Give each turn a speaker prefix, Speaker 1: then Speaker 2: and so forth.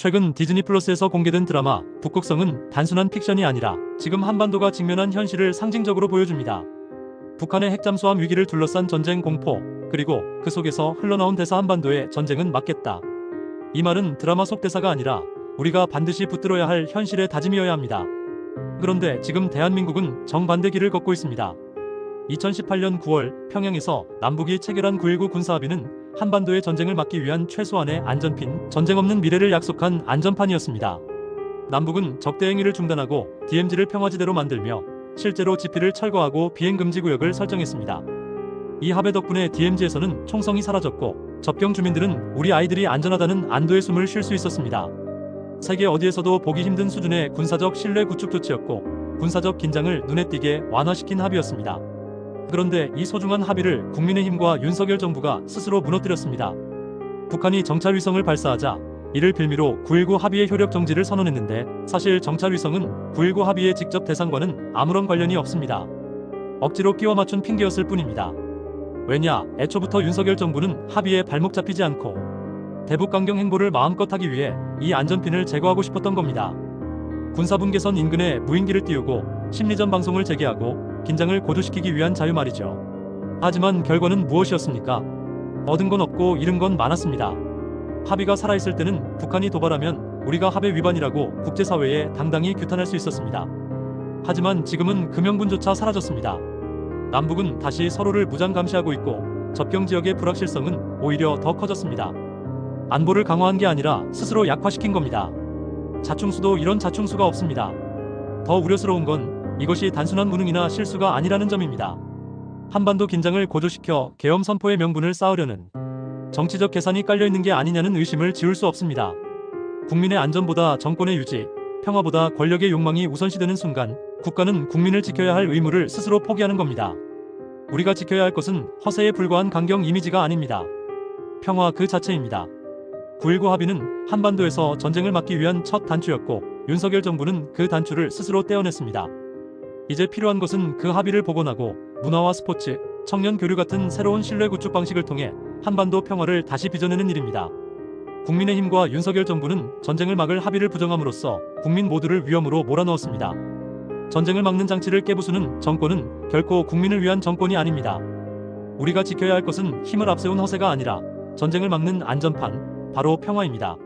Speaker 1: 최근 디즈니 플러스에서 공개된 드라마 북극성은 단순한 픽션이 아니라 지금 한반도가 직면한 현실을 상징적으로 보여줍니다. 북한의 핵잠수함 위기를 둘러싼 전쟁 공포, 그리고 그 속에서 흘러나온 대사 한반도의 전쟁은 막겠다. 이 말은 드라마 속 대사가 아니라 우리가 반드시 붙들어야 할 현실의 다짐이어야 합니다. 그런데 지금 대한민국은 정반대 길을 걷고 있습니다. 2018년 9월 평양에서 남북이 체결한 9.19 군사합의는 한반도의 전쟁을 막기 위한 최소한의 안전핀, 전쟁 없는 미래를 약속한 안전판이었습니다. 남북은 적대 행위를 중단하고 DMZ를 평화지대로 만들며 실제로 지피를 철거하고 비행금지 구역을 설정했습니다. 이 합의 덕분에 DMZ에서는 총성이 사라졌고 접경 주민들은 우리 아이들이 안전하다는 안도의 숨을 쉴 수 있었습니다. 세계 어디에서도 보기 힘든 수준의 군사적 신뢰 구축 조치였고 군사적 긴장을 눈에 띄게 완화시킨 합의였습니다. 그런데 이 소중한 합의를 국민의힘과 윤석열 정부가 스스로 무너뜨렸습니다. 북한이 정찰위성을 발사하자 이를 빌미로 9.19 합의의 효력 정지를 선언했는데 사실 정찰위성은 9.19 합의의 직접 대상과는 아무런 관련이 없습니다. 억지로 끼워 맞춘 핑계였을 뿐입니다. 왜냐, 애초부터 윤석열 정부는 합의에 발목 잡히지 않고 대북강경 행보를 마음껏 하기 위해 이 안전핀을 제거하고 싶었던 겁니다. 군사분계선 인근에 무인기를 띄우고 심리전 방송을 재개하고 긴장을 고조시키기 위한 자유 말이죠. 하지만 결과는 무엇이었습니까? 얻은 건 없고 잃은 건 많았습니다. 합의가 살아있을 때는 북한이 도발하면 우리가 합의 위반이라고 국제사회에 당당히 규탄할 수 있었습니다. 하지만 지금은 그 명분조차 사라졌습니다. 남북은 다시 서로를 무장 감시하고 있고 접경 지역의 불확실성은 오히려 더 커졌습니다. 안보를 강화한 게 아니라 스스로 약화시킨 겁니다. 자충수도 이런 자충수가 없습니다. 더 우려스러운 건 이것이 단순한 무능이나 실수가 아니라는 점입니다. 한반도 긴장을 고조시켜 계엄 선포의 명분을 쌓으려는 정치적 계산이 깔려있는 게 아니냐는 의심을 지울 수 없습니다. 국민의 안전보다 정권의 유지, 평화보다 권력의 욕망이 우선시되는 순간 국가는 국민을 지켜야 할 의무를 스스로 포기하는 겁니다. 우리가 지켜야 할 것은 허세에 불과한 강경 이미지가 아닙니다. 평화 그 자체입니다. 9.19 합의는 한반도에서 전쟁을 막기 위한 첫 단추였고 윤석열 정부는 그 단추를 스스로 떼어냈습니다. 이제 필요한 것은 그 합의를 복원하고 문화와 스포츠, 청년 교류 같은 새로운 신뢰 구축 방식을 통해 한반도 평화를 다시 빚어내는 일입니다. 국민의힘과 윤석열 정부는 전쟁을 막을 합의를 부정함으로써 국민 모두를 위험으로 몰아넣었습니다. 전쟁을 막는 장치를 깨부수는 정권은 결코 국민을 위한 정권이 아닙니다. 우리가 지켜야 할 것은 힘을 앞세운 허세가 아니라 전쟁을 막는 안전판, 바로 평화입니다.